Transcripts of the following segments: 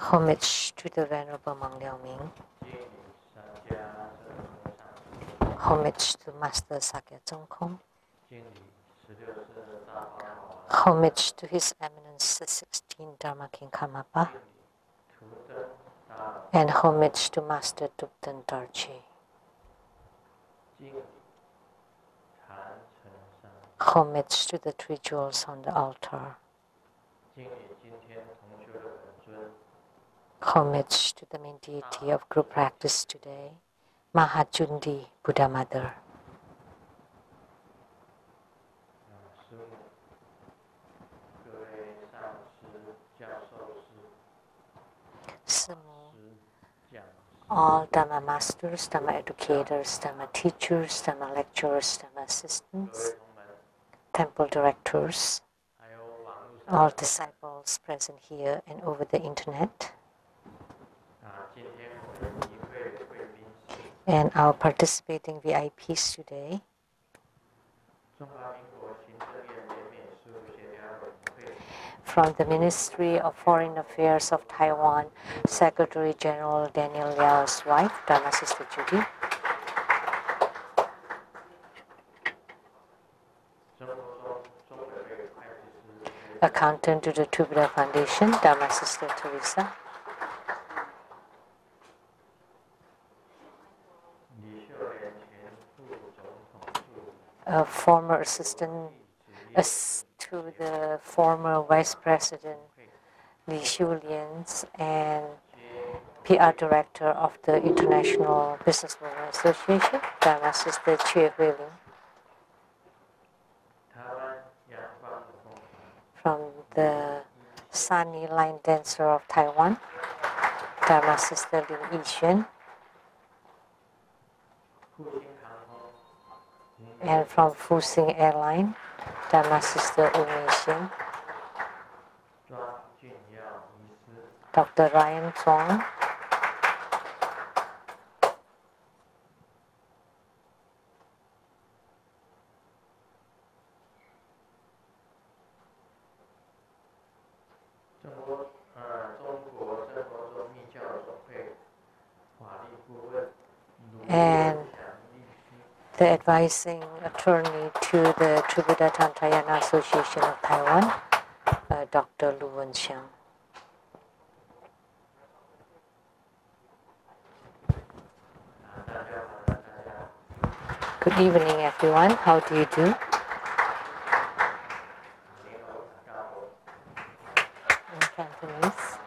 Homage to the Venerable Monk Liao Ming. Homage to Master Sakya Dzogchen. Homage to His Eminence the 16th Dharma King Karmapa. And homage to Master Dukten Dorje. Homage to the three jewels on the altar. Homage to the main deity of group practice today, Mahachundi Buddha Mother. Simu, all Dharma masters, Dharma educators, Dharma teachers, Dharma lecturers, Dharma assistants, temple directors, all disciples present here and over the internet, and our participating VIPs today. From the Ministry of Foreign Affairs of Taiwan, Secretary General Daniel Liao's wife, Dharma Sister Judy. Accountant to the True Buddha Foundation, Dharma Sister Teresa. A former assistant to the former Vice President Li Xiulian and PR Director of the International Businesswomen Association, Dharma Sister Chue Huiling. From the Sunny Line Dancer of Taiwan, Dharma Sister Ling Shen. And from Fuxing Airline, Dharma Sister Umei. Dr. Ryan Tong. And the advising attorney to the True Buddha Tantrayana Association of Taiwan, Dr. Lu Wenxiang. Good evening, everyone. How do you do? In Cantonese.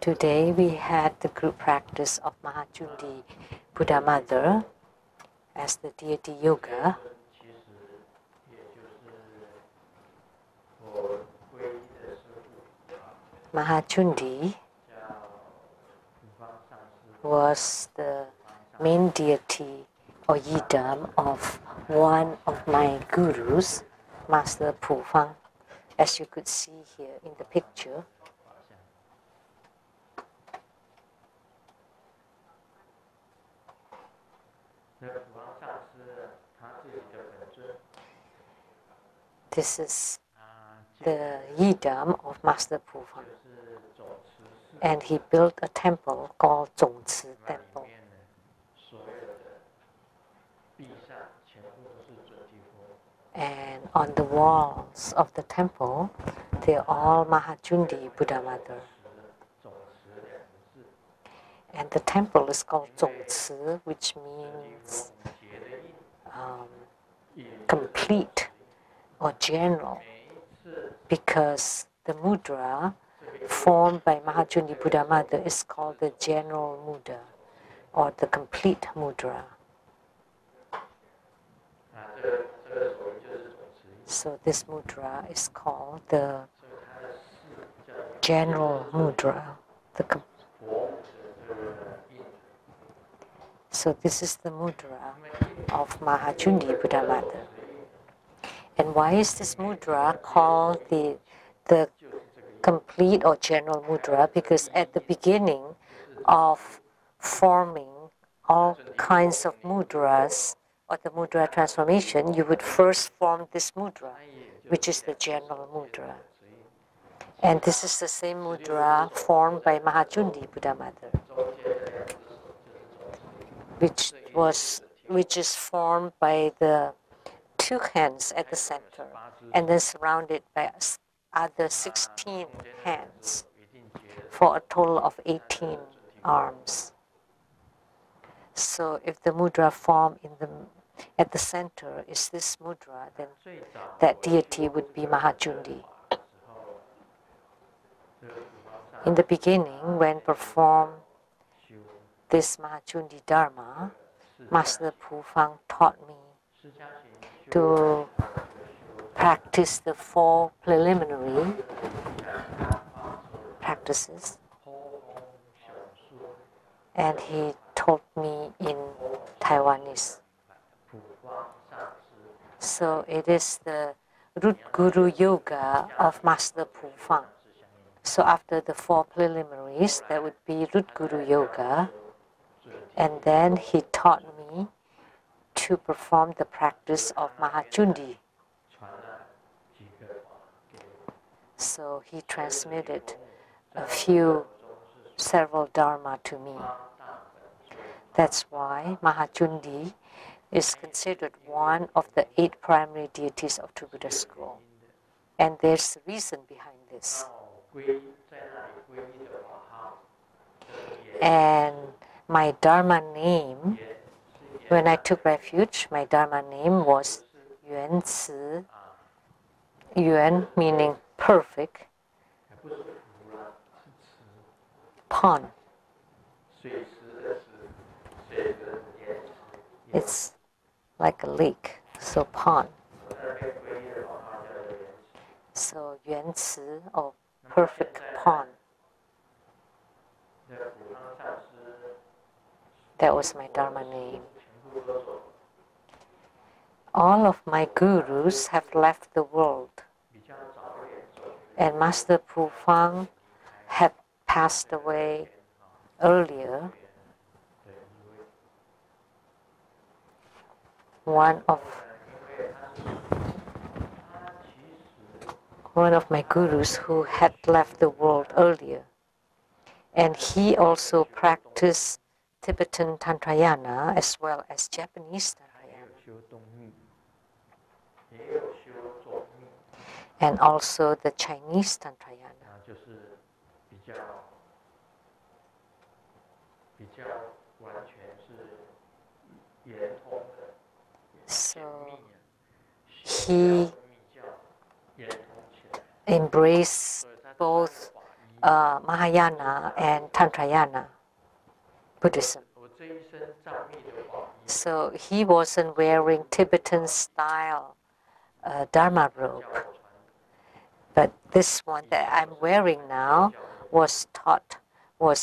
Today we had the group practice of Mahachundi Buddha Mother as the deity yoga. Mahachundi was the main deity or yidam of one of my gurus, Master Pufang, as you could see here in the picture. This is the yidam of Master Pufang. And he built a temple called Dzogchen Temple. And on the walls of the temple, they're all Mahachundi Buddha Mother. And the temple is called Dzogchen, which means complete or general, because the mudra formed by Mahachundi Buddha Mother is called the general mudra or the complete mudra. So this mudra is called the general mudra. So this is the mudra of Mahachundi Buddha Mother. And why is this mudra called the complete or general mudra? Because at the beginning of forming all kinds of mudras, or the mudra transformation, you would first form this mudra, which is the general mudra. And this is the same mudra formed by Mahajundi Buddha Mother, which is formed by the two hands at the center, and then surrounded by other 16 hands, for a total of 18 arms. So if the mudra form at the center is this mudra, then that deity would be Mahajundi. In the beginning, when performed this Mahajundi Dharma, Master Pu Fang taught me to practice the 4 preliminary practices, and he told me in Taiwanese. So it is the root guru yoga of Master Pu Fang. So after the 4 preliminaries, that would be root guru yoga, and then he taught me to perform the practice of Mahajundi. So he transmitted several Dharma to me. That's why Mahajundi is considered one of the 8 primary deities of True Buddha School. And there's a reason behind this. And my Dharma name, when I took refuge, my Dharma name was Yuan Ci. Yuan meaning perfect. Pond. It's like a lake, so pond. So Yuan Ci, or perfect pond. That was my Dharma name. All of my gurus have left the world, and Master Pu Fang had passed away earlier. One of my gurus who had left the world earlier, and he also practiced Tibetan Tantrayana as well as Japanese Tantrayana, and also the Chinese Tantrayana. So he embraced both Mahayana and Tantrayana Buddhism. So he wasn't wearing Tibetan style Dharma robe, but this one that I'm wearing now was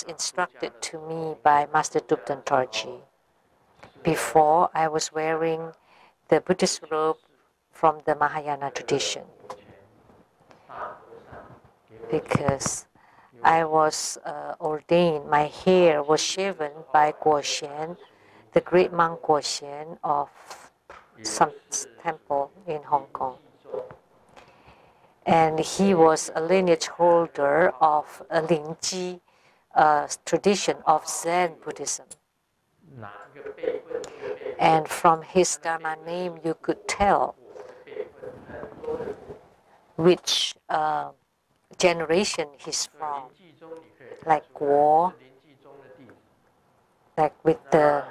instructed to me by Master Thubten Dorje. Before, I was wearing the Buddhist robe from the Mahayana tradition, because I was ordained. My hair was shaven by Guo Xian, the great monk Guo Xian of some temple in Hong Kong. And he was a lineage holder of a Ling Ji tradition of Zen Buddhism. And from his Dharma name, you could tell which generation he's from, like Guo, like with the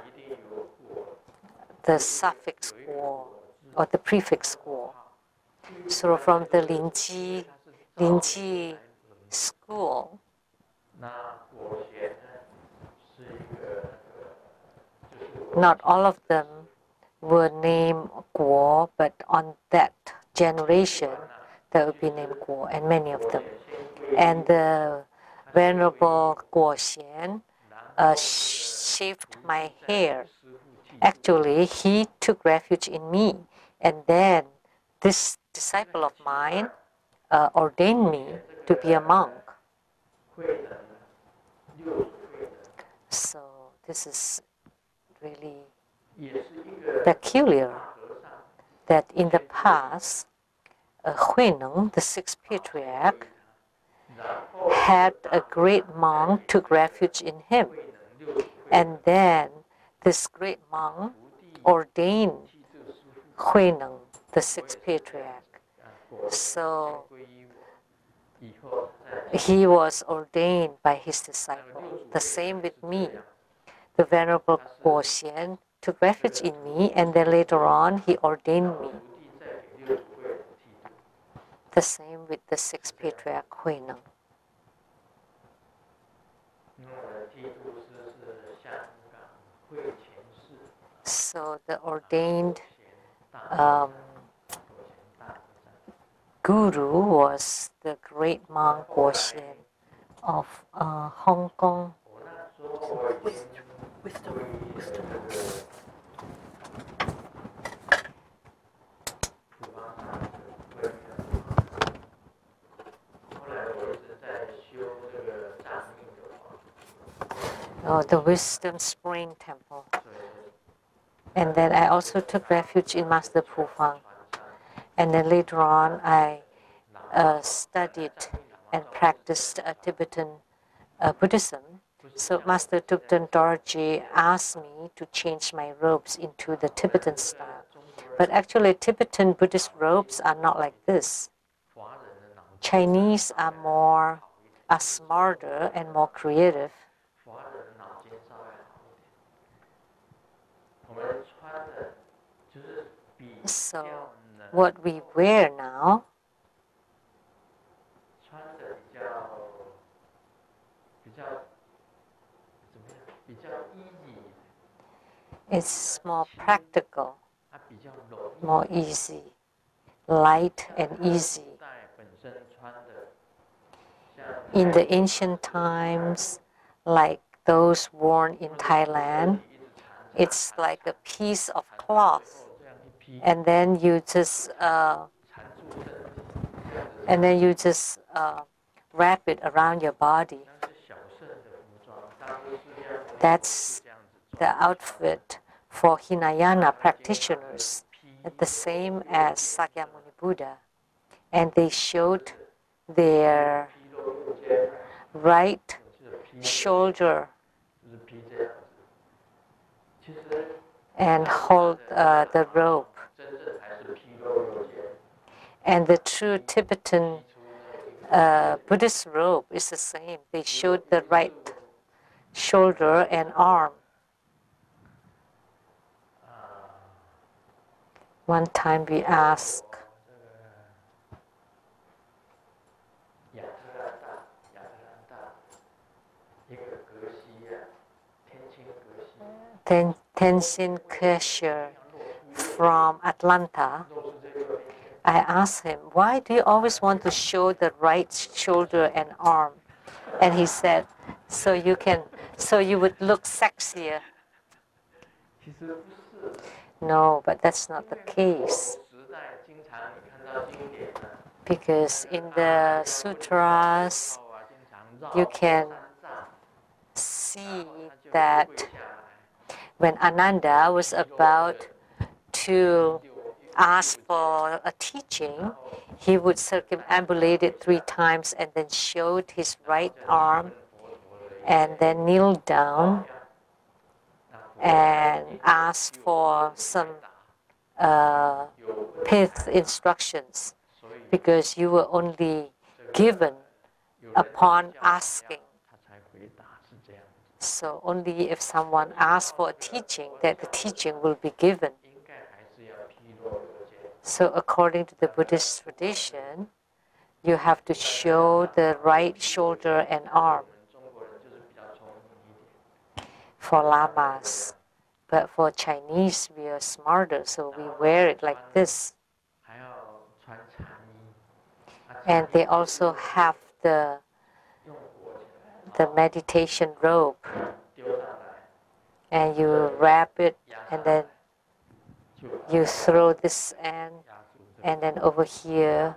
suffix Guo or the prefix Guo. So from the Ling Ji school, not all of them were named Guo, but on that generation, that would be named Guo, and many of them. And the Venerable Guo Xian shaved my hair. Actually, he took refuge in me, and then this disciple of mine ordained me to be a monk. So this is really peculiar that in the past, Huineng, the sixth patriarch, had a great monk took refuge in him. And then this great monk ordained Huineng, the sixth patriarch. So he was ordained by his disciple. The same with me. The Venerable Guoxian took refuge in me, and then later on he ordained me. The same with the sixth patriarch Huineng. So the ordained guru was the great monk Guoxian of Hong Kong. Wisdom. Oh, the Wisdom Spring Temple. And then I also took refuge in Master Pu Fang. And then later on, I studied and practiced Tibetan Buddhism. So Master Thupten Dorje asked me to change my robes into the Tibetan style. But actually, Tibetan Buddhist robes are not like this. Chinese are smarter and more creative. So what we wear now is more practical, more easy, light and easy. In the ancient times, like those worn in Thailand, it's like a piece of cloth, and then you just wrap it around your body. That's the outfit for Hinayana practitioners, the same as Sakyamuni Buddha. And they showed their right shoulder and hold the rope. And the true Tibetan Buddhist robe is the same. They showed the right shoulder and arm. One time we asked Tenzin Kesher from Atlanta. I asked him, why do you always want to show the right shoulder and arm? And he said, so you would look sexier. No, but that's not the case. Because in the sutras, you can see that when Ananda was about to ask for a teaching, he would circumambulate it 3 times and then showed his right arm and then kneel down and asked for some pith instructions, because you were only given upon asking. So only if someone asks for a teaching that the teaching will be given. So according to the Buddhist tradition, you have to show the right shoulder and arm for lamas. But for Chinese, we are smarter, so we wear it like this. And they also have the meditation robe. And you wrap it, and then you throw this end, and then over here,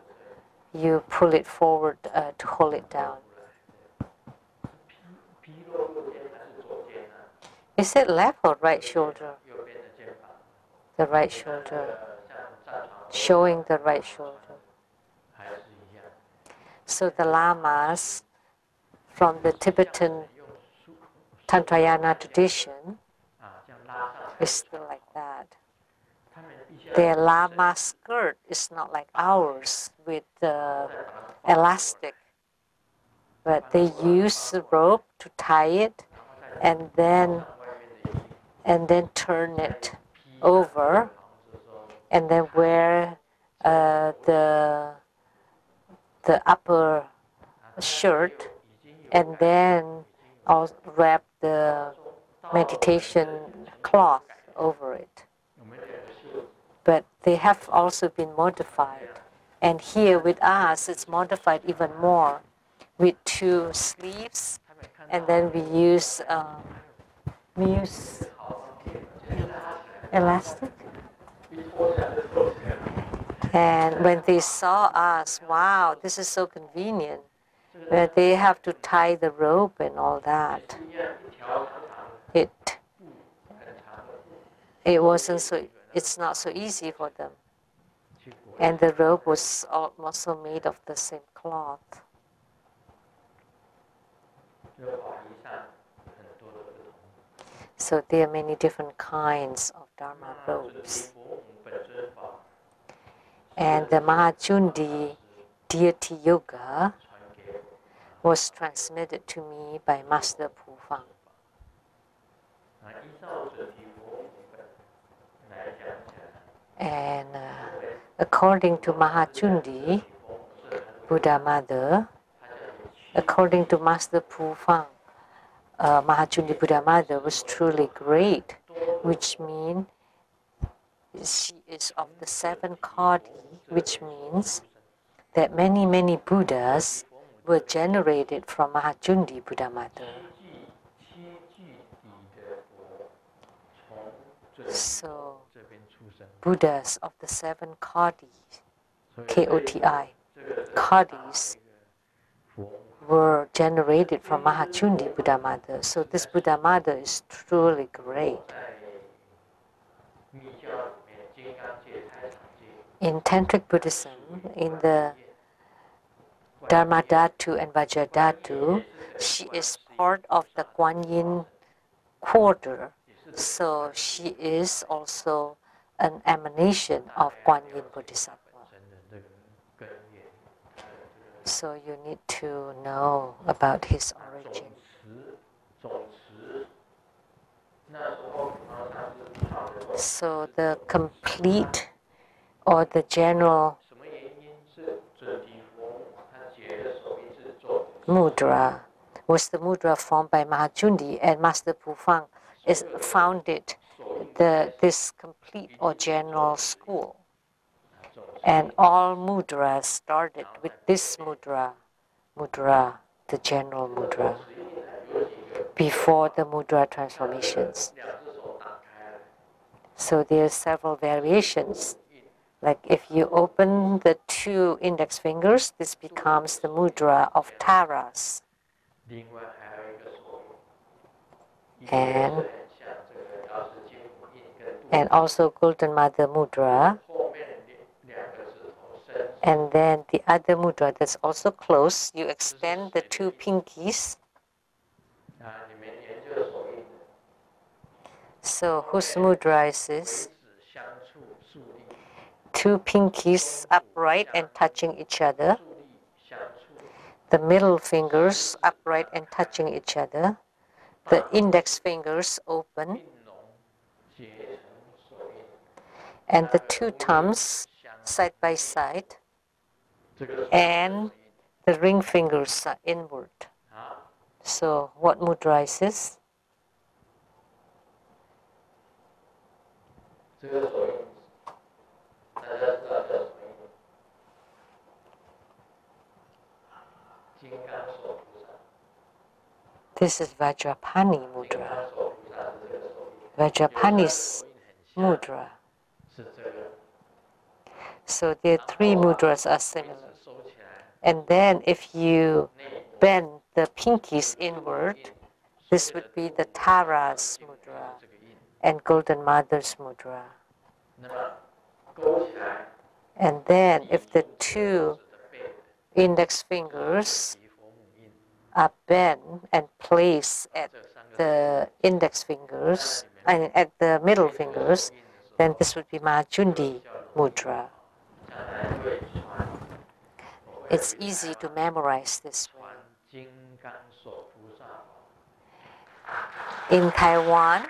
you pull it forward to hold it down. Is it left or right shoulder? the right shoulder, showing the right shoulder. So the lamas from the Tibetan Tantrayana tradition is still like that. Their lama skirt is not like ours with elastic, but they use a rope to tie it and then turn it over and then wear the upper shirt and then also wrap the meditation cloth over it. But they have also been modified. And here with us, it's modified even more with 2 sleeves, and then we use elastic. And when they saw us, wow, this is so convenient. Where they have to tie the rope and all that. It's not so easy for them. And the rope was also made of the same cloth. So there are many different kinds of Dharma robes. And the Mahachundi deity yoga was transmitted to me by Master Pu Fang. And according to Mahachundi, Buddha Mother, according to Master Pu Fang, Mahachundi Buddha Mother was truly great, which means she is of the 7 Kadi, which means that many, many Buddhas were generated from Mahachundi Buddha Mother. So, Buddhas of the 7 Kadis, K-O-T-I, Kadis, were generated from Mahachundi Buddha Mother. So this Buddha Mother is truly great. In Tantric Buddhism, in the Dharma Dhatu and Vajra Dhatu, she is part of the Guan Yin quarter. So she is also an emanation of Guan Yin Bodhisattva. So you need to know about his origin. So the complete or the general mudra was the mudra formed by Mahachundi, and Master Pu Fang founded this complete or general school. And all mudras started with this mudra, the general mudra, before the mudra transformations. So there are several variations. Like if you open the 2 index fingers, this becomes the mudra of Taras. And also Golden Mother Mudra. And then the other mudra that's also close, you extend the 2 pinkies. So whose mudra is this? 2 pinkies upright and touching each other. The middle fingers upright and touching each other. The index fingers open. And the 2 thumbs side by side. And the ring fingers are inward. So what mudra is this? This is Vajrapani mudra. Vajrapani's mudra. So the 3 mudras are similar. And then if you bend the pinkies inward, this would be the Tara's mudra and Golden Mother's mudra. And then if the two index fingers are bent and placed at the index fingers, and at the middle fingers, then this would be Mahajundi mudra. It's easy to memorize this way. In Taiwan,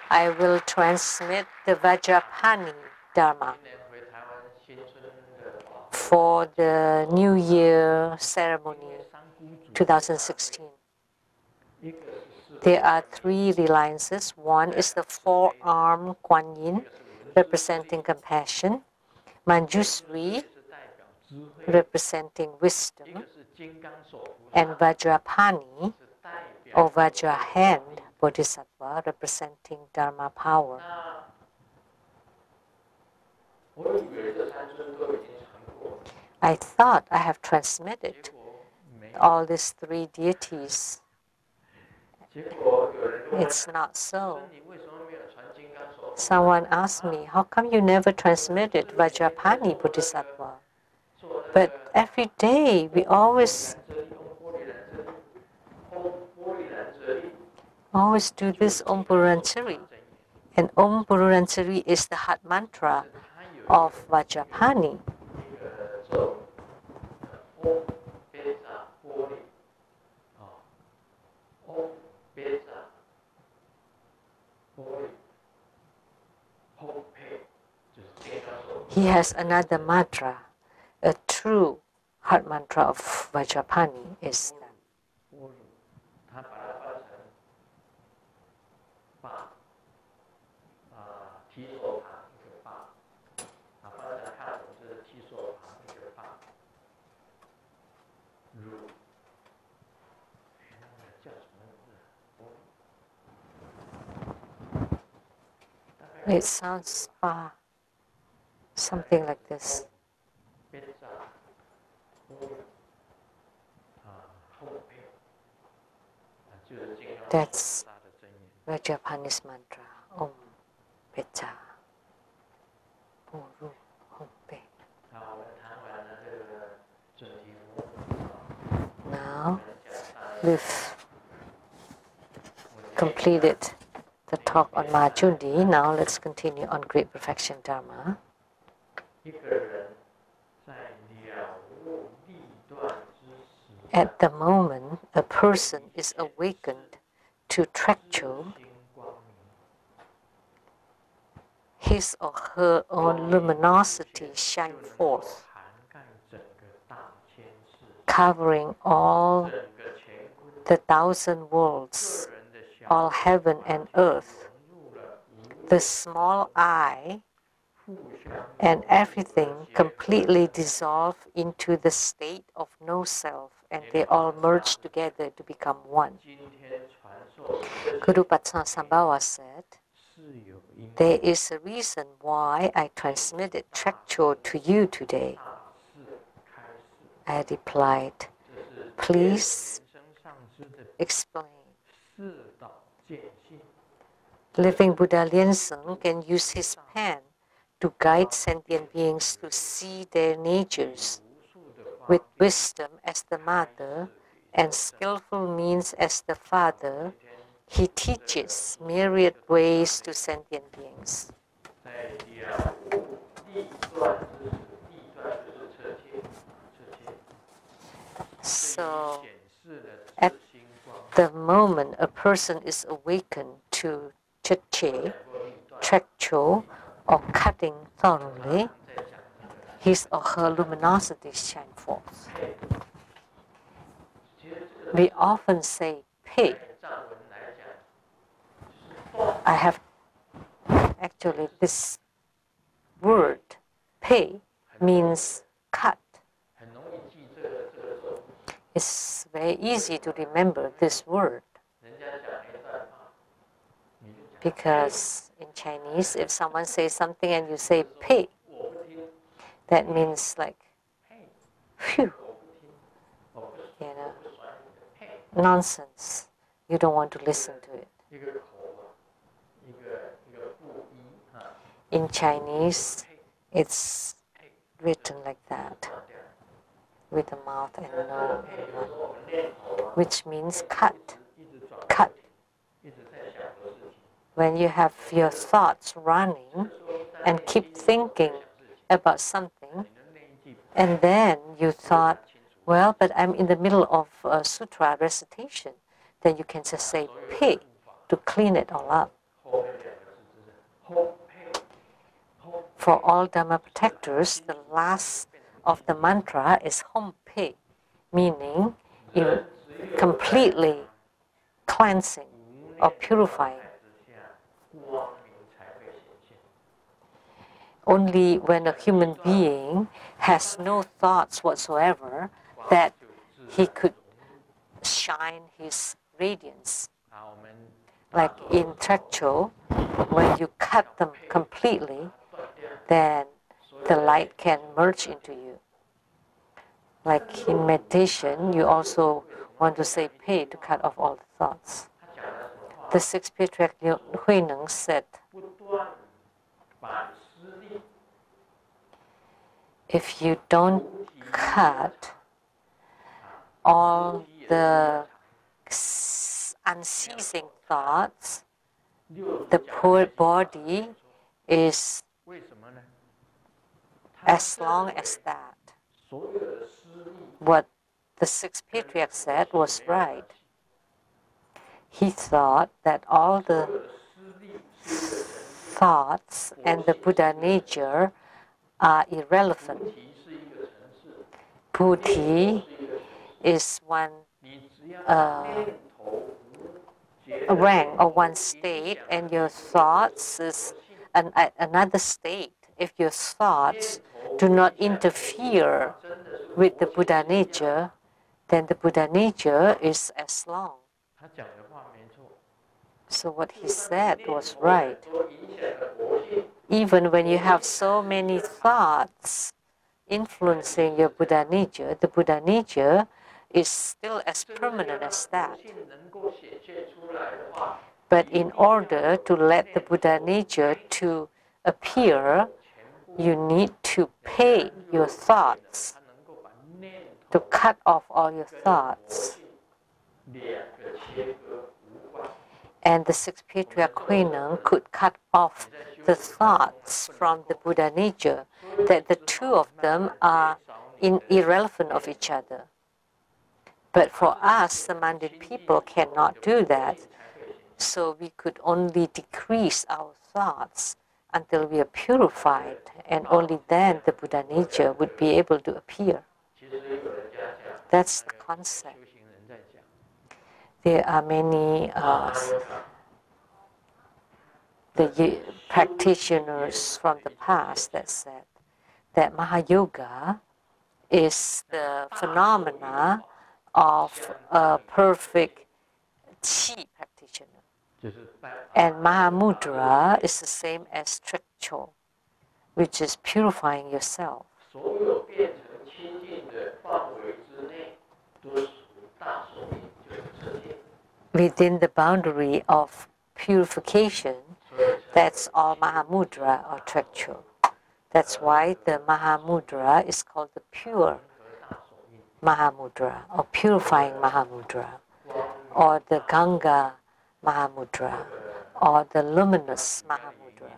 I will transmit the Vajrapani Dharma for the New Year ceremony 2016. There are 3 reliances. One is the 4-arm Guan Yin, representing compassion, Manjusri, representing wisdom, and Vajrapani, or Vajra hand, Bodhisattva, representing Dharma power. I thought I have transmitted all these 3 deities. It's not so. Someone asked me, how come you never transmitted Vajrapani Bodhisattva? But every day we always do this Om Purantari. And Om Purantari is the heart mantra of Vajrapani. He has another mantra. A true heart mantra of Vajrapani is that. It sounds something like this. That's Vajrapani's mantra. Om Pecha Puru Om Pe. Now we've completed the talk on Mahajundi. Now let's continue on Great Perfection Dharma. At the moment a person is awakened to Trekcho, his or her own luminosity shine forth, covering all the 1,000 worlds, all heaven and earth, the small I, and everything completely dissolve into the state of no self, and they all merge together to become one. Guru Patsasambhava said, there is a reason why I transmitted Trekcho to you today. I replied, please explain. Living Buddha Lianzeng can use his pen to guide sentient beings to see their natures, with wisdom as the mother and skillful means as the father. He teaches myriad ways to sentient beings. So, at the moment a person is awakened to Trekcho, or cutting thoroughly, his or her luminosity shine forth. We often say pay. I have actually this word pay means cut. It's very easy to remember this word because in Chinese, if someone says something and you say pay, that means like, phew, nonsense. You don't want to listen to it. In Chinese, it's written like that, with a mouth and no and one, which means cut, cut. When you have your thoughts running and keep thinking about something, and then you thought, well, but I'm in the middle of a sutra recitation, then you can just say "pe" to clean it all up. For all Dharma protectors, the last of the mantra is hom pe, meaning completely cleansing or purifying. Only when a human being has no thoughts whatsoever that he could shine his radiance. Like in Trekcho, when you cut them completely, then the light can merge into you. Like in meditation, you also want to say "pe" to cut off all the thoughts. The sixth patriarch Huineng said, if you don't cut all the unceasing thoughts, the poor body is as long as that. What the sixth patriarch said was right. He thought that all the thoughts and the Buddha nature are irrelevant. Buddhi is one rank or one state, and your thoughts is another state. If your thoughts do not interfere with the Buddha nature, then the Buddha nature is as long. So what he said was right. Even when you have so many thoughts influencing your Buddha nature, the Buddha nature is still as permanent as that. But in order to let the Buddha nature to appear, you need to pay your thoughts, to cut off all your thoughts. And the sixth patriarch Huineng could cut off the thoughts from the Buddha nature, that the two of them are irrelevant of each other. But for us, the mandate people cannot do that. So we could only decrease our thoughts until we are purified, and only then the Buddha nature would be able to appear. That's the concept. There are many the practitioners from the past that said that Mahayoga is the phenomena of a perfect Qi practitioner. And Mahamudra is the same as Trekcho, which is purifying yourself. Within the boundary of purification, that's all Mahamudra or Trekcho. That's why the Mahamudra is called the pure Mahamudra or purifying Mahamudra, or the Ganga Mahamudra, or the luminous Mahamudra.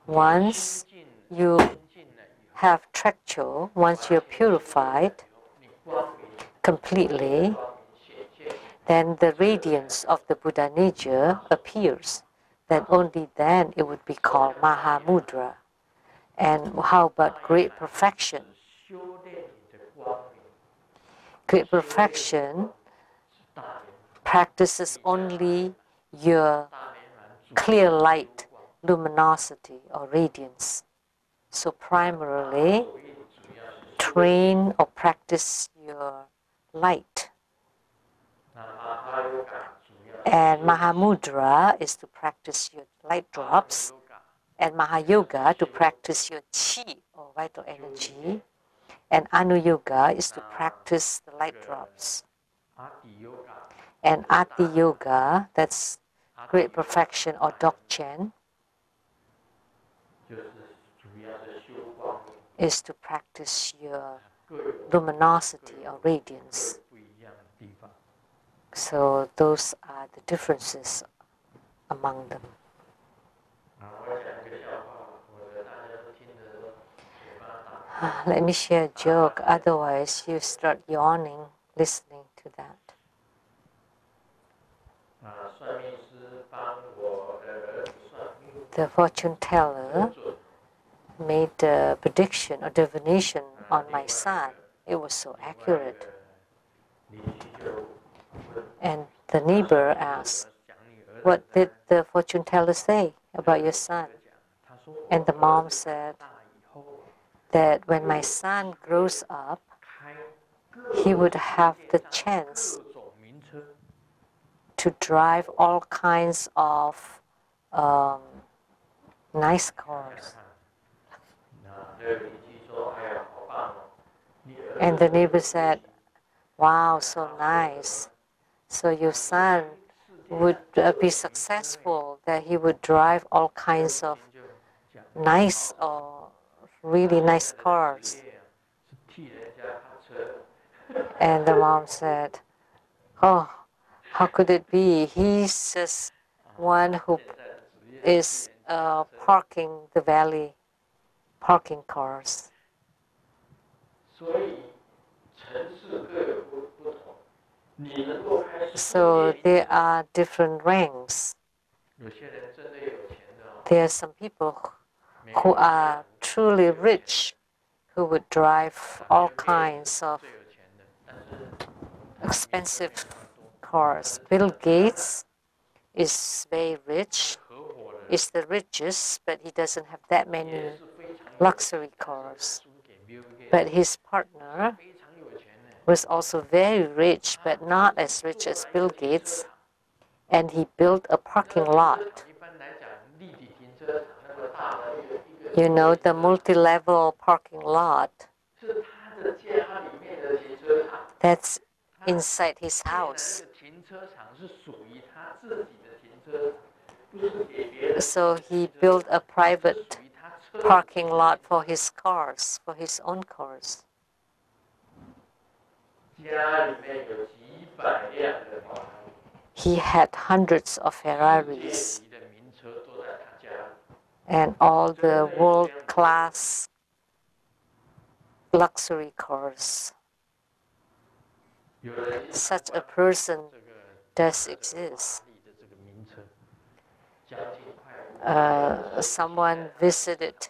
Once you have Trekcho, once you're purified completely, then the radiance of the Buddha nature appears. Then only then it would be called Mahamudra. And how about great perfection? Great perfection practices only your clear light, luminosity or radiance. So primarily, train or practice your light. And Mahamudra is to practice your light drops, and Mahayoga to practice your Qi or vital energy, and Anuyoga is to practice the light drops. And Ati Yoga, that's great perfection or Dzogchen, is to practice your luminosity or radiance. So those are the differences among them. Let me share a joke, otherwise you start yawning listening to that. The fortune teller made a prediction or divination on my son. It was so accurate. And the neighbor asked, "What did the fortune teller say about your son?" And the mom said that when my son grows up, he would have the chance to drive all kinds of nice cars. And the neighbor said, "Wow, so nice. So your son would be successful, that he would drive all kinds of nice or really nice cars." And the mom said, "Oh, how could it be? He's just one who is parking the valley, parking cars." So there are different ranks. There are some people who are truly rich, who would drive all kinds of expensive cars. Bill Gates is very rich, is the richest, but he doesn't have that many luxury cars. But his partner was also very rich, but not as rich as Bill Gates, and he built a parking lot. You know, the multi-level parking lot, that's inside his house. So he built a private parking lot for his cars, for his own cars. He had hundreds of Ferraris and all the world-class luxury cars. Such a person does exist. Someone visited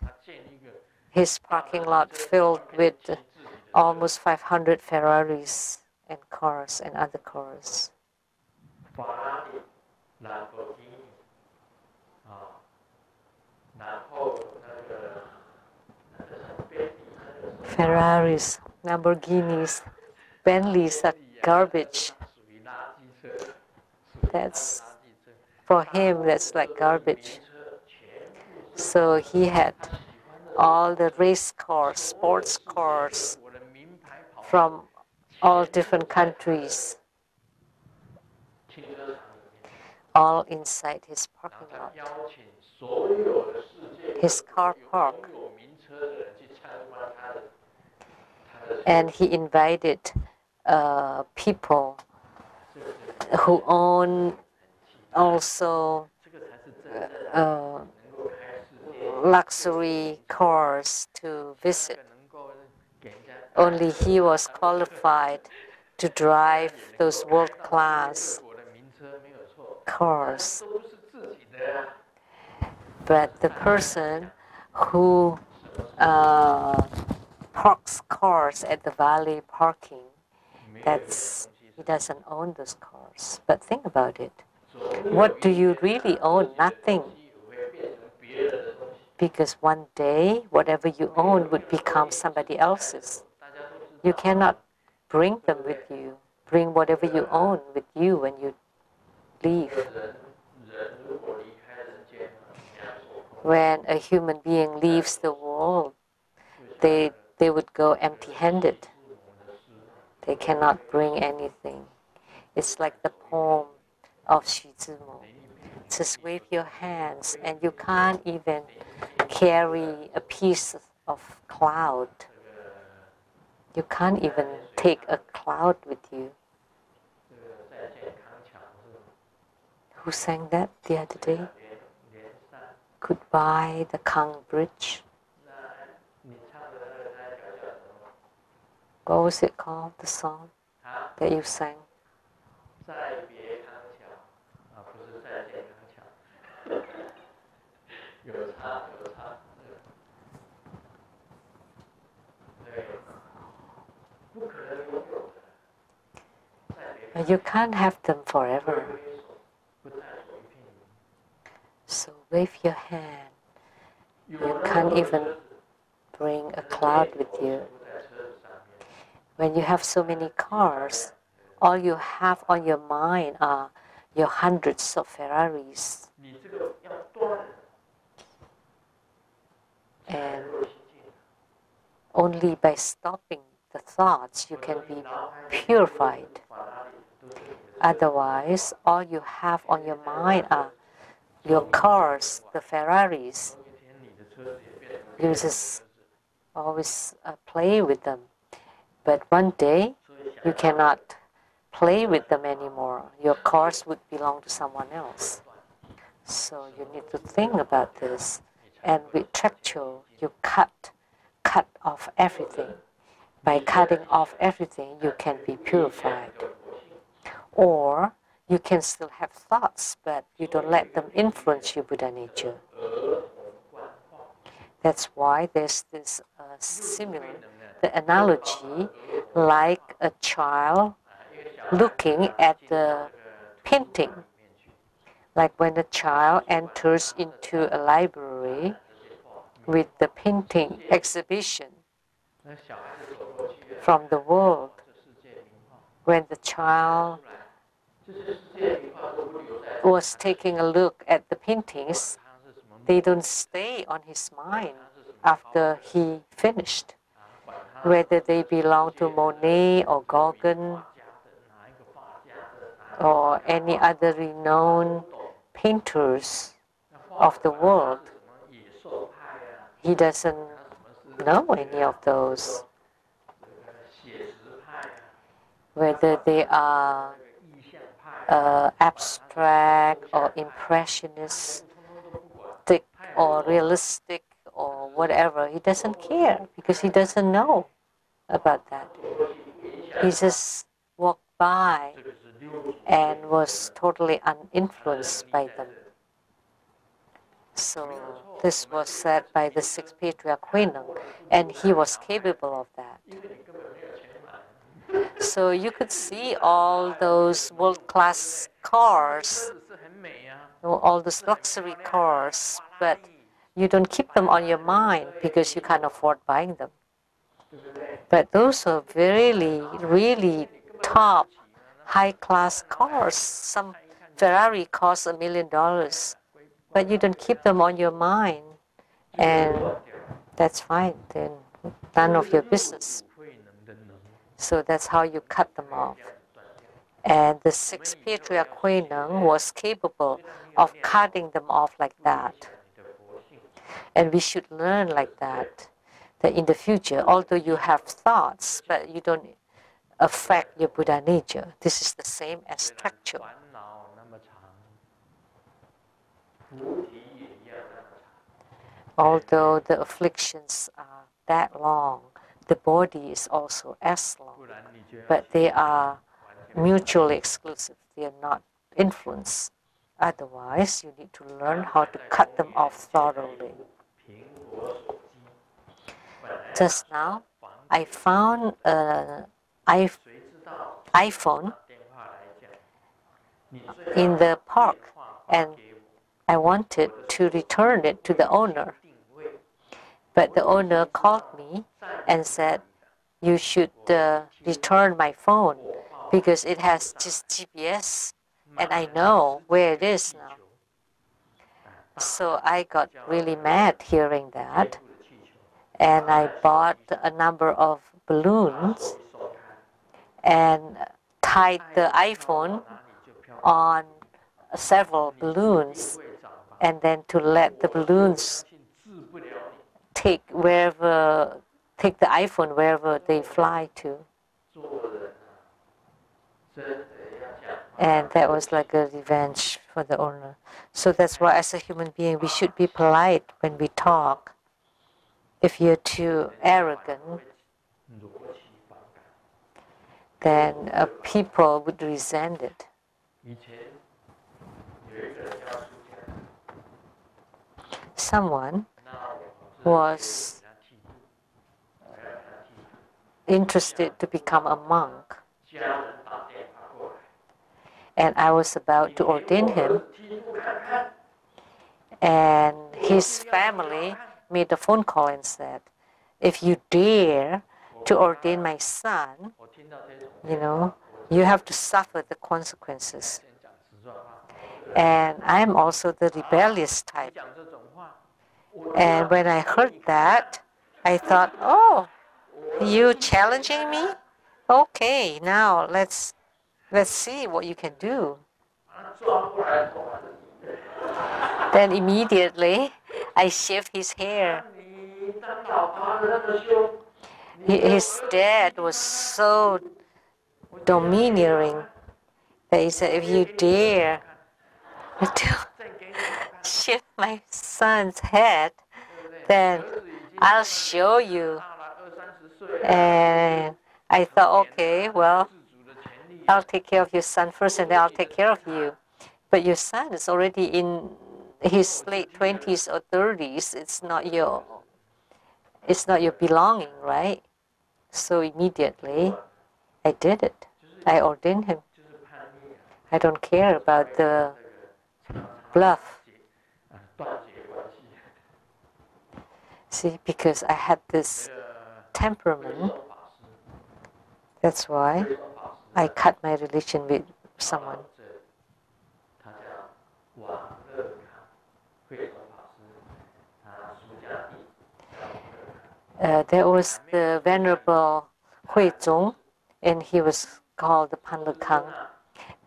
his parking lot filled with almost 500 Ferraris and cars and other cars. Ferraris, Lamborghinis, Bentleys are garbage. That's, for him, that's like garbage. So he had all the race cars, sports cars from all different countries, all inside his parking lot, his car park. And he invited people who own also luxury cars to visit. Only he was qualified to drive those world-class cars. But the person who parks cars at the valet parking, he doesn't own those cars. But think about it. What do you really own? Nothing. Because one day, whatever you own would become somebody else's. You cannot bring them with you. Bring whatever you own with you when you leave. When a human being leaves the world, they would go empty-handed. They cannot bring anything. It's like the poem of Xu Zimo. Just wave your hands, and you can't even carry a piece of cloud. You can't even take a cloud with you. Who sang that the other day? Goodbye, the Kang Bridge. What was it called, the song that you sang? You can't have them forever. So wave your hand. You can't even bring a cloud with you. When you have so many cars, all you have on your mind are your hundreds of Ferraris. And only by stopping the thoughts you can be purified. Otherwise, all you have on your mind are your cars, the Ferraris. You just always play with them. But one day, you cannot play with them anymore. Your cars would belong to someone else. So you need to think about this. And with Trepcho, you cut off everything. By cutting off everything, you can be purified. Or you can still have thoughts, but you don't let them influence your Buddha nature. That's why there's this similar, the analogy, like a child looking at the painting. Like when a child enters into a library with the painting exhibition from the world. When the child was taking a look at the paintings, they don't stay on his mind after he finished. Whether they belong to Monet or Gauguin or any other renowned painters of the world, he doesn't know any of those. Whether they are abstract or impressionistic or realistic or whatever, he doesn't care because he doesn't know about that. He just walked by and was totally uninfluenced by them. So this was said by the sixth patriarch Huineng, and he was capable of that. So you could see all those world-class cars, all those luxury cars, but you don't keep them on your mind because you can't afford buying them. But those are really top, high-class cars. Some Ferrari costs $1 million, but you don't keep them on your mind, and that's fine. Then none of your business. So that's how you cut them off. And the sixth patriarch Huineng was capable of cutting them off like that. And we should learn like that in the future, although you have thoughts, but you don't affect your Buddha nature. This is the same as structure. Although the afflictions are that long, the body is also as long, but they are mutually exclusive. They are not influenced. Otherwise, you need to learn how to cut them off thoroughly. Just now, I found an iPhone in the park, and I wanted to return it to the owner. But the owner called me and said, you should return my phone because it has just GPS and I know where it is now. So I got really mad hearing that, and I bought a number of balloons and tied the iPhone on several balloons, and then to let the balloons take the iPhone wherever they fly to. And that was like a revenge for the owner. So that's why, as a human being, we should be polite when we talk. If you're too arrogant, then people would resent it. Someone was interested to become a monk, and I was about to ordain him, and his family made a phone call and said, if you dare to ordain my son, you have to suffer the consequences. And I'm also the rebellious type. And when I heard that, I thought, oh, you challenging me? Okay, now let's see what you can do. Then immediately, I shaved his hair. His dad was so domineering that he said, if you dare to shave my son's head, then I'll show you. And I thought, okay, well, I'll take care of your son first, and then I'll take care of you. But your son is already in his late 20s or 30s. It's not your belonging, right? So immediately, I did it. I ordained him. I don't care about the bluff. See, because I had this temperament, that's why I cut my religion with someone. There was the Venerable Huizong, and he was called the Panlekang.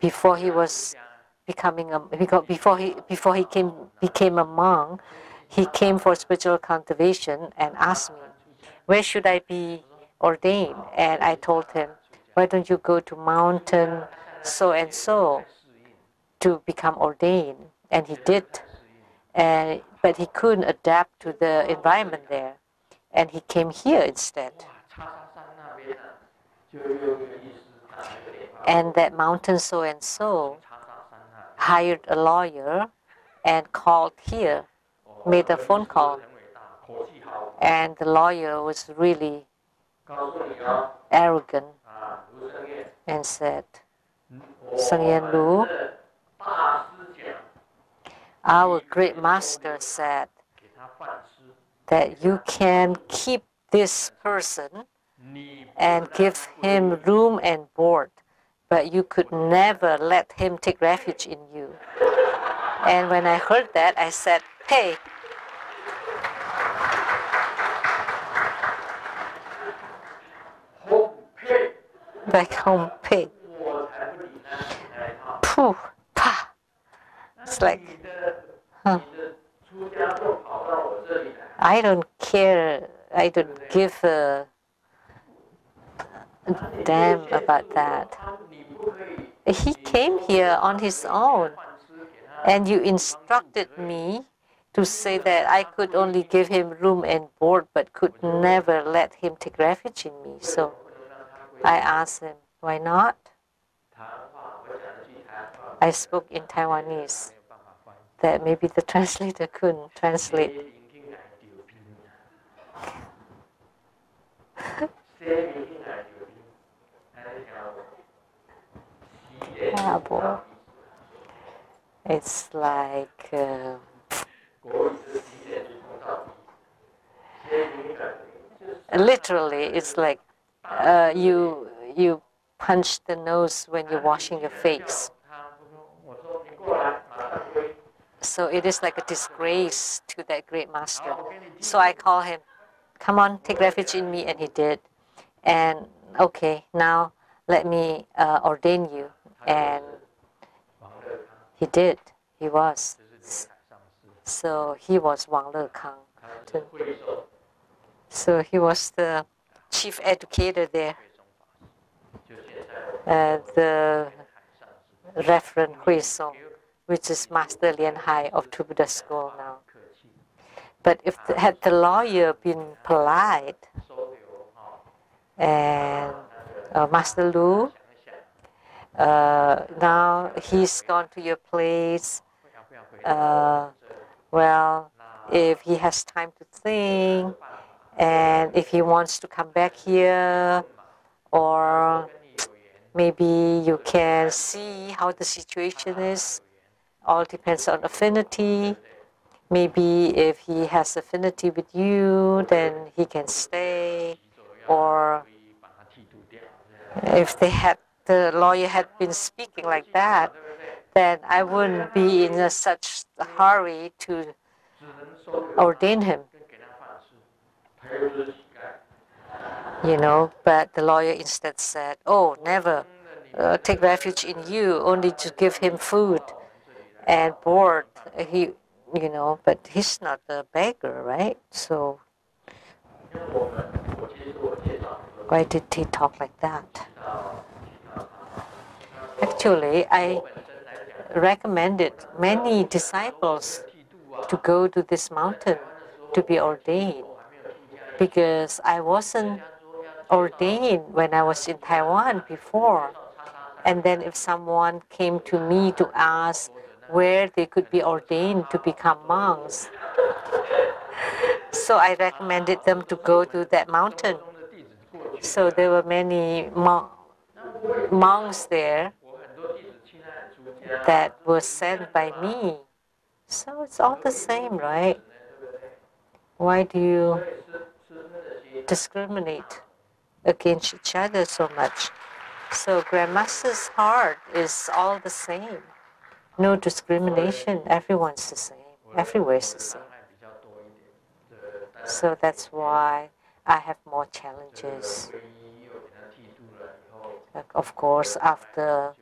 Before he was becoming before he became a monk, he came for spiritual cultivation and asked me, where should I be ordained? And I told him, why don't you go to mountain so and so to become ordained? And he did. But he couldn't adapt to the environment there. And he came here instead. And that mountain so and so hired a lawyer and called here, made a phone call. And the lawyer was really arrogant and said, Sangyen Lu, our great master said that you can keep this person and give him room and board, but you could never let him take refuge in you. And when I heard that, I said, hey, like home pay. Pooh, pa. It's like, huh. I don't care. I don't give a damn about that. He came here on his own, and you instructed me to say that I could only give him room and board, but could never let him take refuge in me. So I asked him, why not? I spoke in Taiwanese, that maybe the translator couldn't translate. It's like literally, it's like you punch the nose when you're washing your face. So it is like a disgrace to that great master. So I call him, come on, take refuge in me, and he did. And okay, now let me ordain you. And he did. He was. So he was Wang Lekang. So he was the chief educator there. The Reverend Hui Song, which is Master Lian Hai of True Buddha School now. But if had the lawyer been polite, and Master Lu, now he's gone to your place. Well, if he has time to think, and if he wants to come back here, or maybe you can see how the situation is. All depends on affinity. Maybe if he has affinity with you, then he can stay. Or if the lawyer had been speaking like that, then I wouldn't be in such a hurry to ordain him. But the lawyer instead said, "Oh, never take refuge in you, only to give him food and board." But he's not a beggar, right? So why did he talk like that? Actually, I recommended many disciples to go to this mountain to be ordained, because I wasn't ordained when I was in Taiwan before. And then if someone came to me to ask where they could be ordained to become monks, so I recommended them to go to that mountain. So there were many monks there that were sent by me. So it's all the same, right? Why do you discriminate against each other so much? So Grandmaster's heart is all the same. No discrimination. Everyone's the same. Everywhere's the same. So that's why I have more challenges. Of course, after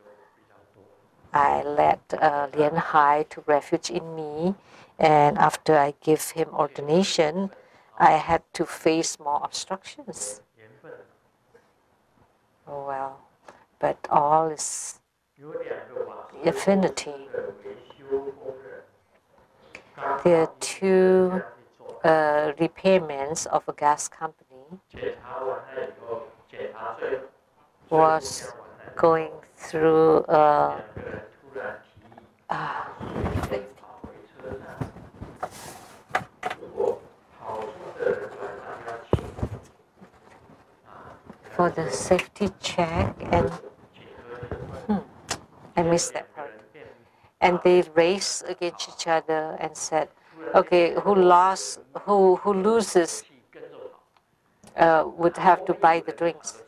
I let Lian Hai to refuge in me, and after I give him ordination, I had to face more obstructions. Oh well, but all is affinity. There are two repairments of a gas company was going through for the safety check, and I missed that part. And they raced against each other and said, "Okay, who loses would have to buy the drinks."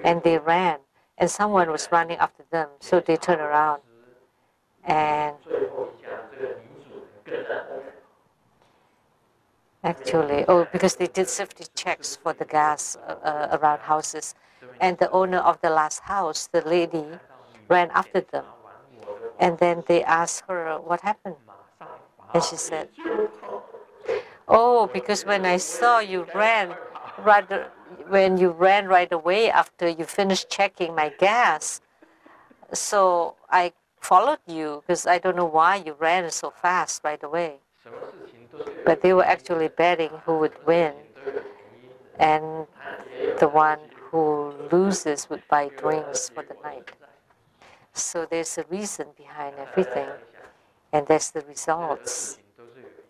And they ran, and someone was running after them, so they turned around, and actually, because they did safety checks for the gas around houses, and the owner of the last house, the lady, ran after them, and then they asked her what happened, and she said, "Oh, because when I saw you ran right away after you finished checking my gas, so I followed you because I don't know why you ran so fast right away." But they were actually betting who would win, and the one who loses would buy drinks for the night. So there's a reason behind everything, and there's the results,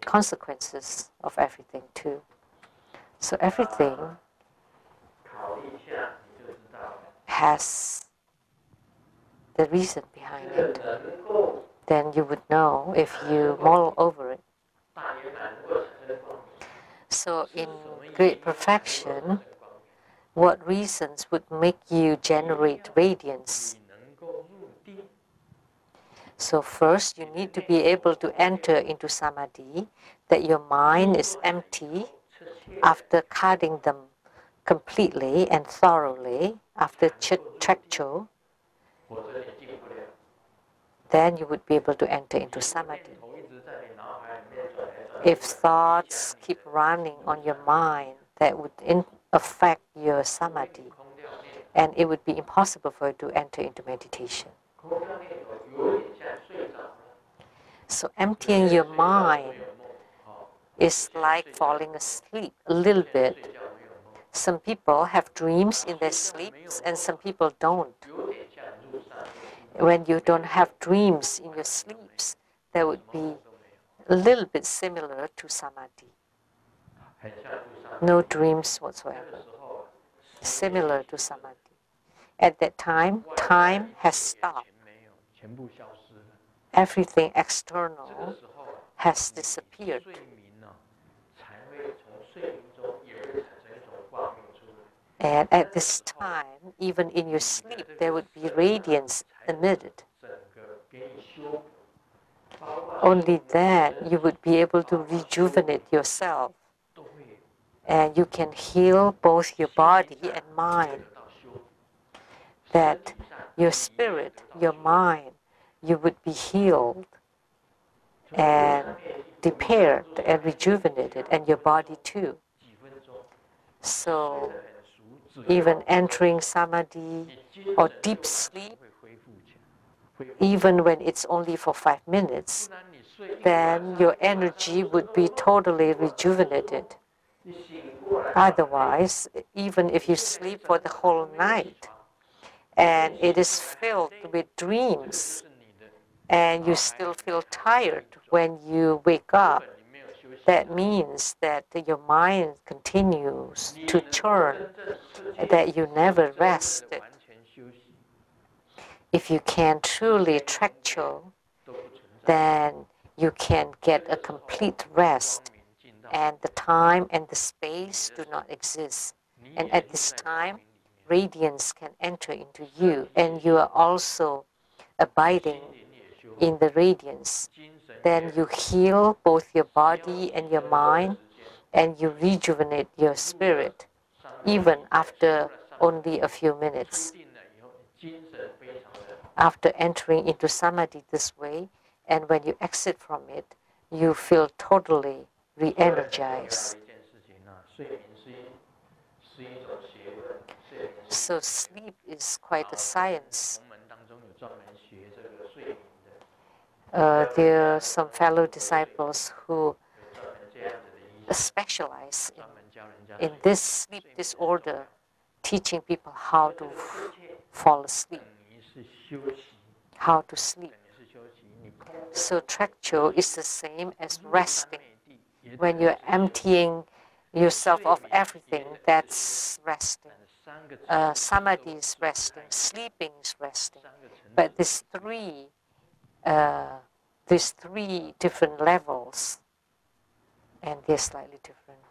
consequences of everything too. So everything has the reason behind it. Then you would know if you mull over it. So in great perfection, what reasons would make you generate radiance? So first, you need to be able to enter into samadhi, that your mind is empty after cutting them completely and thoroughly after Trekcho, then you would be able to enter into samadhi. If thoughts keep running on your mind, that would affect your samadhi, and it would be impossible for you to enter into meditation. So emptying your mind is like falling asleep a little bit. Some people have dreams in their sleeps and some people don't. When you don't have dreams in your sleeps, that would be a little bit similar to samadhi. No dreams whatsoever. Similar to samadhi. At that time, time has stopped. Everything external has disappeared. And at this time, even in your sleep, there would be radiance emitted. Only then you would be able to rejuvenate yourself. And you can heal both your body and mind. That your spirit, your mind, you would be healed and repaired and rejuvenated, and your body too. So even entering samadhi or deep sleep, even when it's only for 5 minutes, then your energy would be totally rejuvenated. Otherwise, even if you sleep for the whole night and it is filled with dreams and you still feel tired when you wake up, that means that your mind continues to churn, that you never rested. If you can truly Trekcho, then you can get a complete rest, and the time and the space do not exist. And at this time, radiance can enter into you, and you are also abiding in the radiance. Then you heal both your body and your mind, and you rejuvenate your spirit, even after only a few minutes. After entering into samadhi this way, and when you exit from it, you feel totally re-energized. So sleep is quite a science. There are some fellow disciples who specialize in this sleep disorder, teaching people how to fall asleep, how to sleep. So Trekcho is the same as resting. When you're emptying yourself of everything, that's resting. Samadhi is resting, sleeping is resting. But these three different levels, and they're slightly different.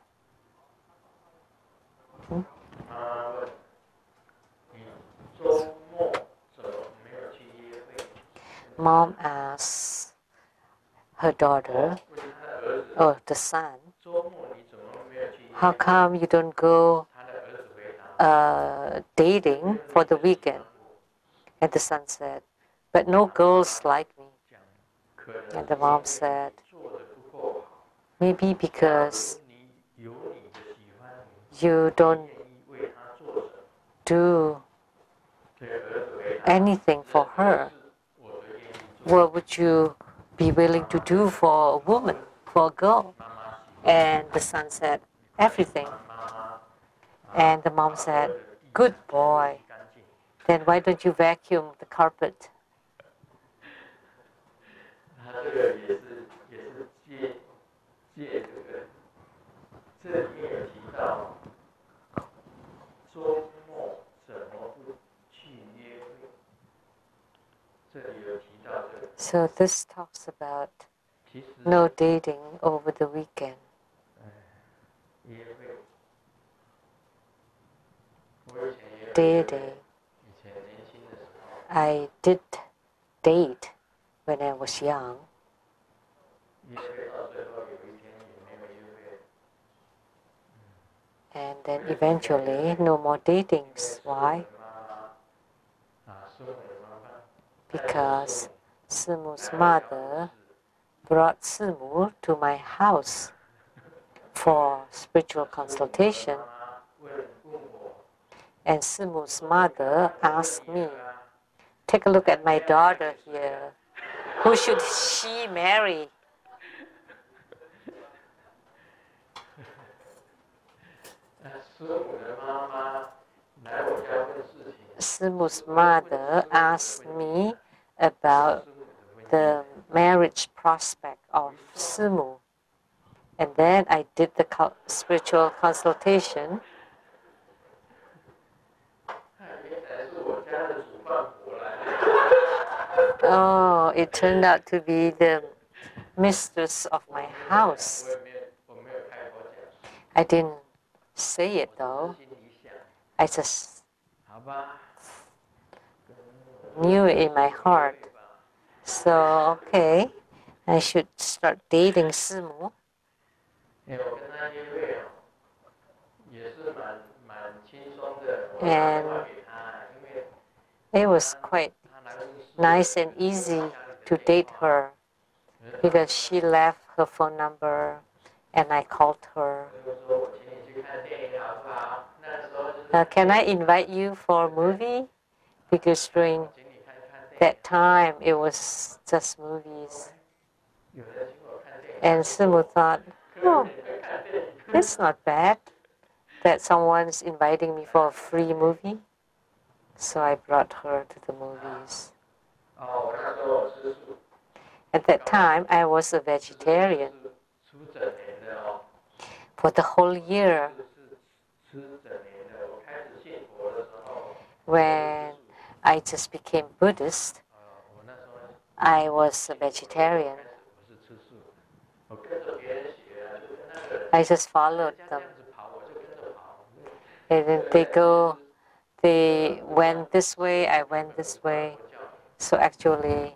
Mom asks her daughter, or the son, how come you don't go dating for the weekend? And the son said, but no girls like me. And the mom said, maybe because you don't do anything for her. What would you be willing to do for a woman, for a girl? And the son said, everything. And the mom said, good boy. Then why don't you vacuum the carpet? So this talks about no dating over the weekend. Dating. I did date when I was young. And then eventually, no more datings. Why? Because Simu's mother brought Simu to my house for spiritual consultation. And Simu's mother asked me, take a look at my daughter here. Who should she marry? Simu's mother asked me about the marriage prospect of Simu. And then I did the spiritual consultation. Oh, it turned out to be the mistress of my house. I didn't say it though. I just knew it in my heart. So, okay, I should start dating Simu. And it was quite nice and easy to date her because she left her phone number and I called her. Can I invite you for a movie? Because during that time it was just movies. And Simu thought, oh, it's not bad that someone's inviting me for a free movie. So I brought her to the movies. At that time, I was a vegetarian. For the whole year, when I just became Buddhist, I was a vegetarian. I just followed them. And then they went this way, I went this way. So actually,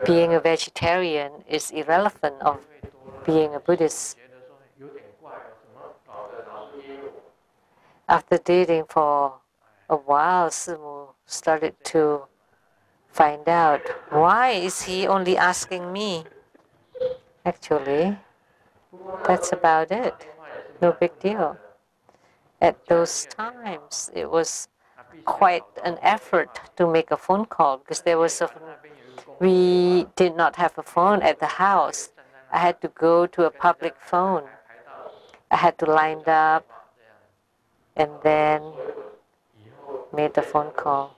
being a vegetarian is irrelevant of being a Buddhist. After dating for a while, Simu started to find out, why is he only asking me? Actually, that's about it. No big deal. At those times, it was quite an effort to make a phone call because we did not have a phone at the house. I had to go to a public phone. I had to line up and then made the phone call.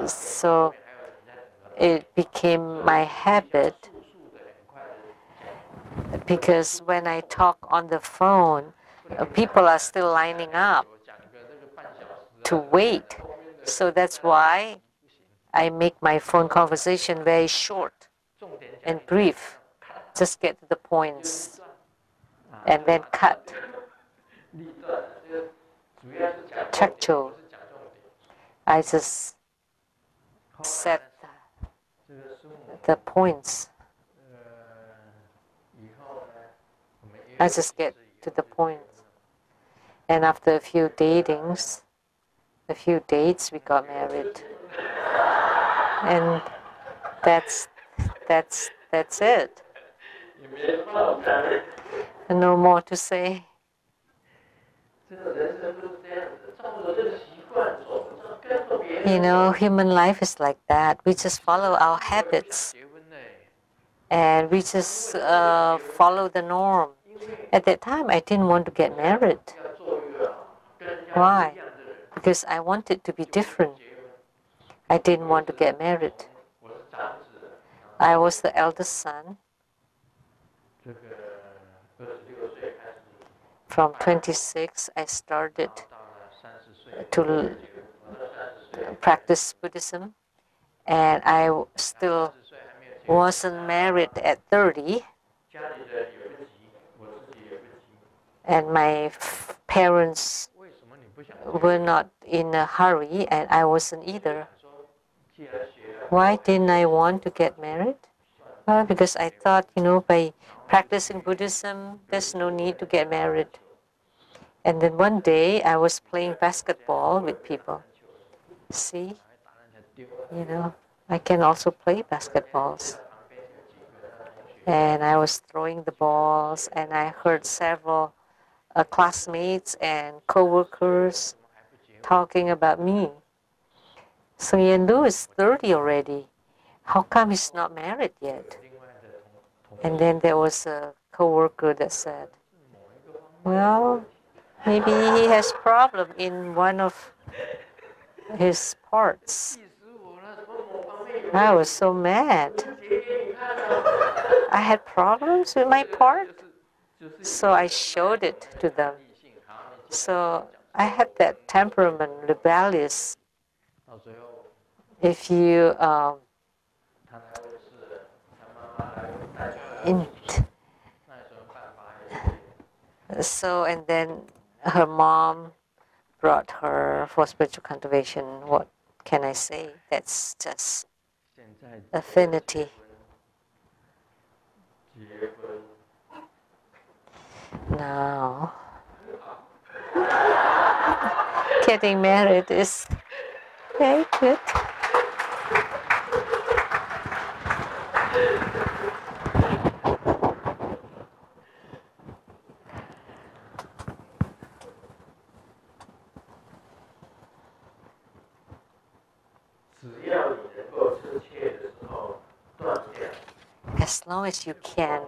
So it became my habit because when I talk on the phone, people are still lining up to wait. So that's why I make my phone conversation very short and brief. Just get to the points and then cut. Tactile. I just set the points. I just get to the point. And after a few dates, we got married. And that's it. No more to say. You know, human life is like that. We just follow our habits. And we just follow the norm. At that time, I didn't want to get married. Why? Because I wanted to be different. I didn't want to get married. I was the eldest son. From 26, I started to practice Buddhism, and I still wasn't married at 30. And my parents were not in a hurry, and I wasn't either. Why didn't I want to get married? Well, because I thought, by practicing Buddhism, there's no need to get married. And then one day I was playing basketball with people. See, I can also play basketballs. And I was throwing the balls, and I heard several classmates and co-workers talking about me. So Yendu is 30 already. How come he's not married yet? And then there was a co-worker that said, well, maybe he has problem in one of his parts. I was so mad. I had problems with my part, so I showed it to them. So I had that temperament, rebellious. If you and then her mom brought her for spiritual cultivation. What can I say? That's just affinity. Now, getting married is very good. As long as you can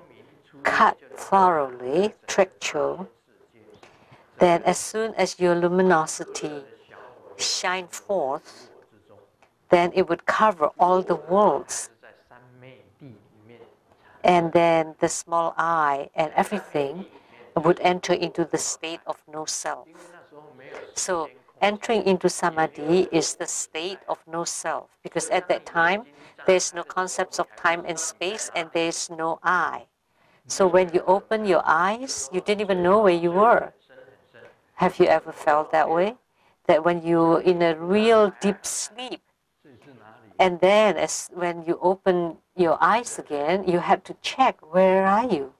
cut thoroughly, trickcho, then as soon as your luminosity shine forth, then it would cover all the worlds. And then the small I and everything would enter into the state of no self. So entering into samadhi is the state of no self, because at that time there's no concepts of time and space, and there's no I. So when you open your eyes, you didn't even know where you were. Have you ever felt that way? That when you're in a real deep sleep, and then when you open your eyes again, you have to check, where are you?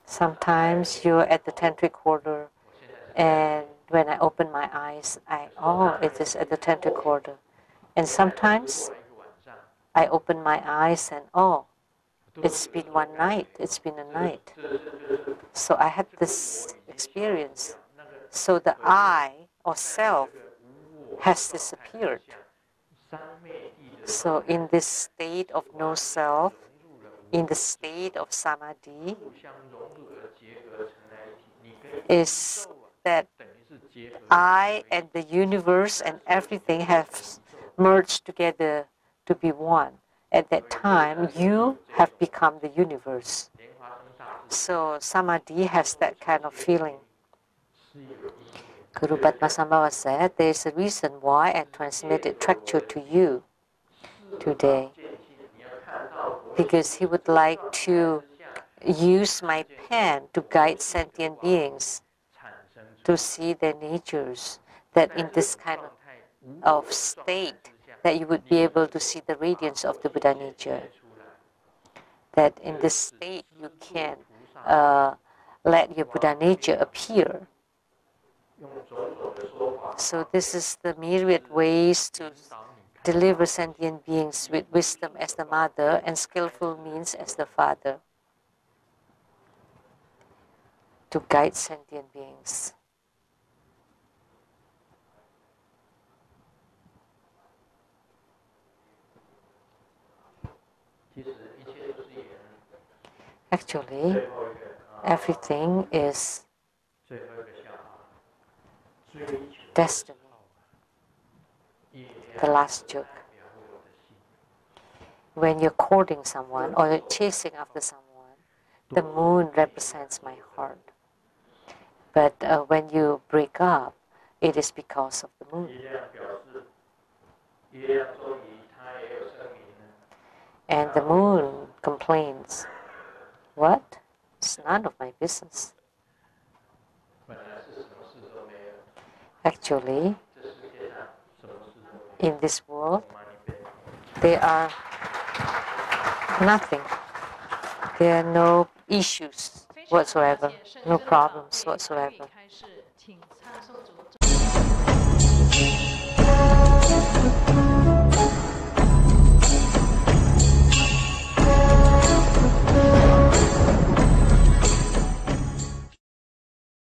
Sometimes you're at the tantric quarter, and when I open my eyes, it is at the tantric quarter. And sometimes I open my eyes and, it's been one night, it's been a night. So I had this experience. So the I, or self, has disappeared. So in this state of no self, in the state of samadhi, is that I and the universe and everything have merged together to be one. At that time, you have become the universe. So samadhi has that kind of feeling. Guru Padmasambhava said, there is a reason why I transmitted Trekcho to you today. Because he would like to use my pen to guide sentient beings to see their natures, that in this kind of state, that you would be able to see the radiance of the Buddha nature. That in this state you can let your Buddha nature appear. So this is the myriad ways to deliver sentient beings with wisdom as the mother and skillful means as the father, to guide sentient beings. Actually, everything is destiny. The last joke. When you're courting someone or you're chasing after someone, the moon represents my heart. But when you break up, it is because of the moon. And the moon complains, what? It's none of my business. Actually, in this world, there are nothing. There are no issues whatsoever, no problems whatsoever.